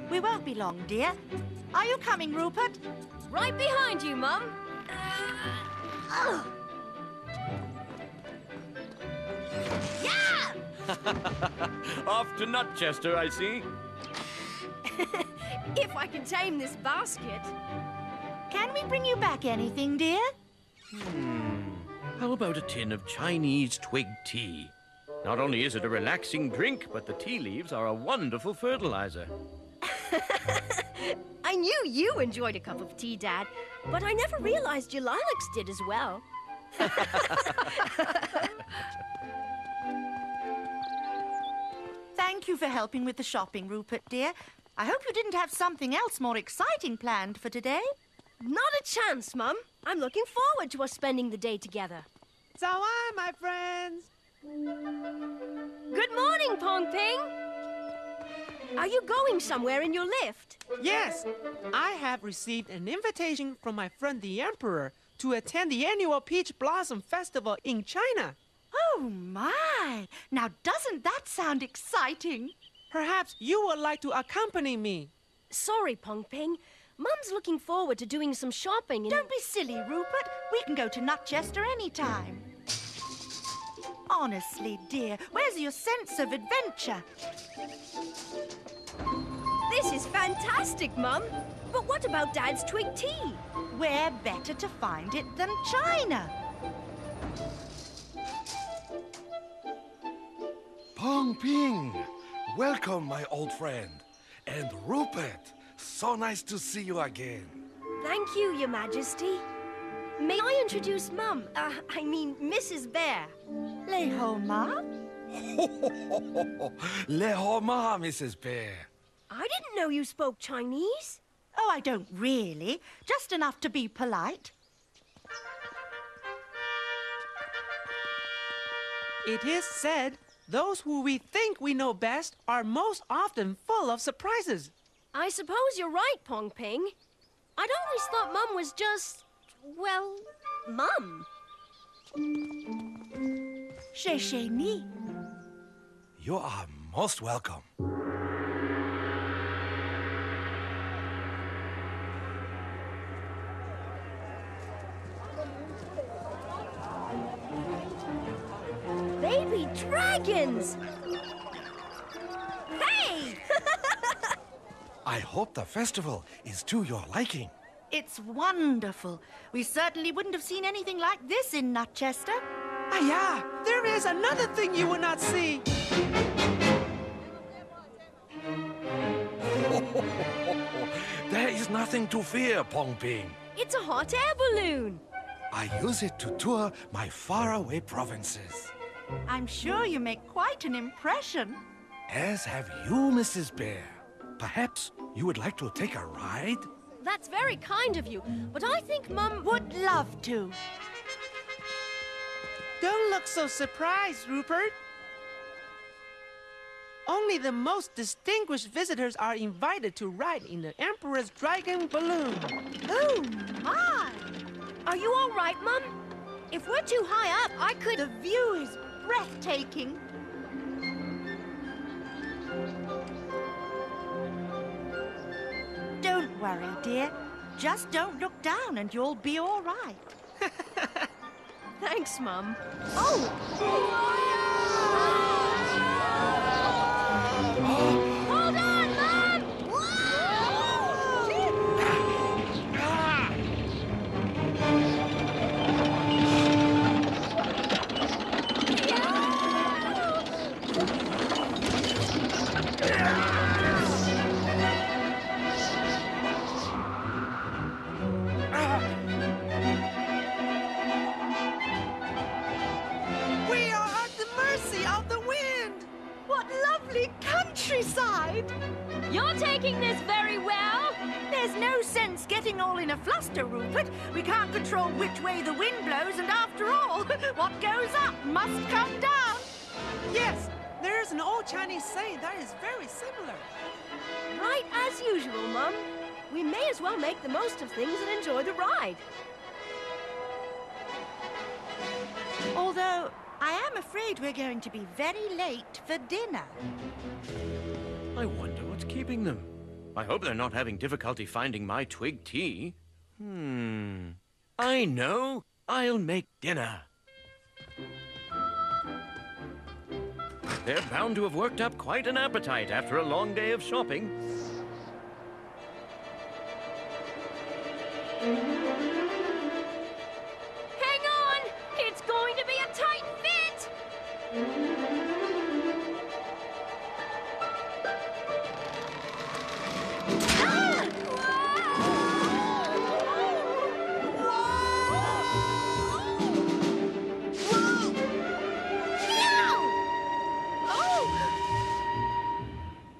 We won't be long, dear. Are you coming, Rupert? Right behind you, Mum. Yeah! Off to Nutchester, I see. If I can tame this basket. Can we bring you back anything, dear? How about a tin of Chinese twig tea? Not only is it a relaxing drink, but the tea leaves are a wonderful fertilizer. I knew you enjoyed a cup of tea, Dad, but I never realized your lilacs did as well. Thank you for helping with the shopping, Rupert, dear. I hope you didn't have something else more exciting planned for today. Not a chance, Mum. I'm looking forward to us spending the day together. So on, my friends. Good morning, Pong Ping. Are you going somewhere in your lift? Yes, I have received an invitation from my friend the Emperor to attend the annual Peach Blossom Festival in China. Oh, my! Now, doesn't that sound exciting? Perhaps you would like to accompany me. Sorry, Pong Ping. Mum's looking forward to doing some shopping and... Don't be silly, Rupert. We can go to Nutchester anytime. Honestly, dear, where's your sense of adventure? This is fantastic, Mum. But what about Dad's twig tea? Where better to find it than China? Pong Ping! Welcome, my old friend. And Rupert, so nice to see you again. Thank you, Your Majesty. May I introduce Mum? I mean, Mrs. Bear. Le Homa? Le Homa, Mrs. Bear. I didn't know you spoke Chinese. Oh, I don't really. Just enough to be polite. It is said, those who we think we know best are most often full of surprises. I suppose you're right, Pong Ping. I'd always thought Mum was just, well, Mum. Sheshe ni. You are most welcome. Baby dragons! Hey! I hope the festival is to your liking. It's wonderful. We certainly wouldn't have seen anything like this in Nutchester. Ah, yeah, there is another thing you will not see. There is nothing to fear, Pong Ping. It's a hot air balloon. I use it to tour my faraway provinces. I'm sure you make quite an impression. As have you, Mrs. Bear. Perhaps you would like to take a ride? That's very kind of you, but I think Mum Would love to. Don't look so surprised, Rupert. Only the most distinguished visitors are invited to ride in the Emperor's Dragon Balloon. Oh, my! Are you all right, Mum? If we're too high up, I could... The view is breathtaking. Don't worry, dear. Just don't look down and you'll be all right. Thanks, Mum. Oh! Hold on, Mum! We are at the mercy of the wind. What lovely countryside! You're taking this very well. There's no sense getting all in a fluster, Rupert. We can't control which way the wind blows, and after all, what goes up must come down. Yes, there is an old Chinese saying that is very similar. Right as usual, Mum. We may as well make the most of things and enjoy the ride. Although, I am afraid we're going to be very late for dinner. I wonder what's keeping them. I hope they're not having difficulty finding my twig tea. I know. I'll make dinner. They're bound to have worked up quite an appetite after a long day of shopping. Hang on! It's going to be a tight fit!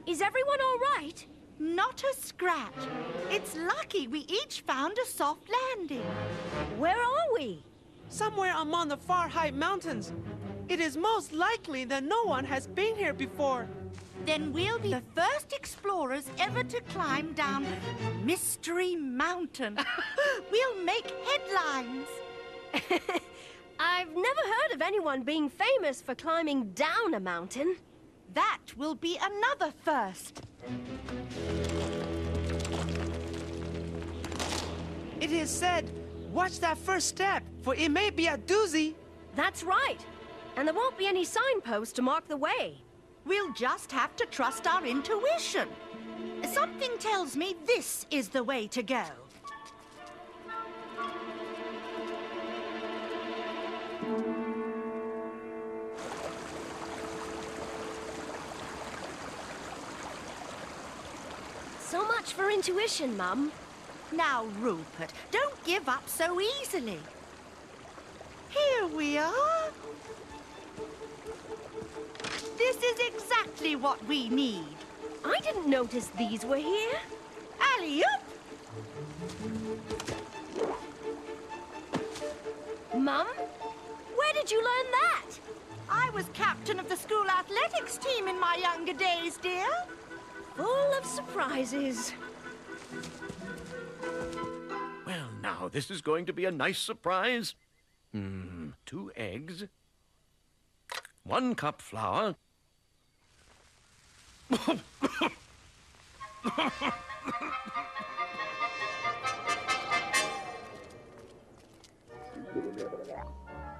Is everyone all right? Not a scratch. It's lucky we each found a soft landing. Where are we? Somewhere among the far high mountains. It is most likely that no one has been here before. Then we'll be the first explorers ever to climb down Mystery Mountain. We'll make headlines. I've never heard of anyone being famous for climbing down a mountain. That will be another first. It is said, watch that first step, for it may be a doozy. That's right. And there won't be any signposts to mark the way. We'll just have to trust our intuition. Something tells me this is the way to go. So much for intuition, Mum. Now, Rupert, don't give up so easily. Here we are. This is exactly what we need. I didn't notice these were here. Alley-oop! Mum, where did you learn that? I was captain of the school athletics team in my younger days, dear. Full of surprises. Well, now, this is going to be a nice surprise. 2 eggs. 1 cup flour.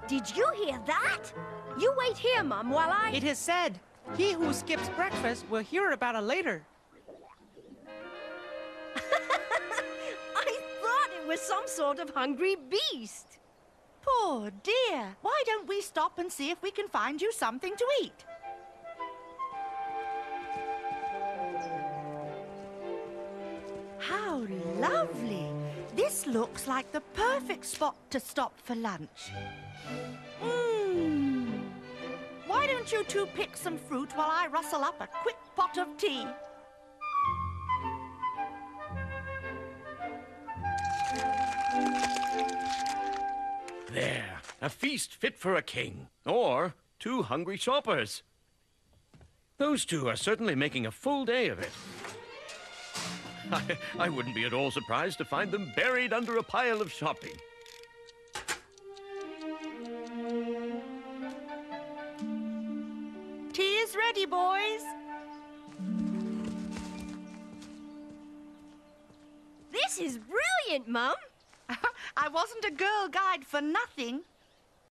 Did you hear that? You wait here, Mum, while I... It is said, he who skips breakfast will hear about it later. I thought it was some sort of hungry beast. Poor dear. Why don't we stop and see if we can find you something to eat? How lovely. This looks like the perfect spot to stop for lunch. Why don't you two pick some fruit while I rustle up a quick pot of tea? There, a feast fit for a king, or 2 hungry shoppers. Those 2 are certainly making a full day of it. I wouldn't be at all surprised to find them buried under a pile of shopping. Tea is ready, boys. This is brilliant, Mum. I wasn't a girl guide for nothing.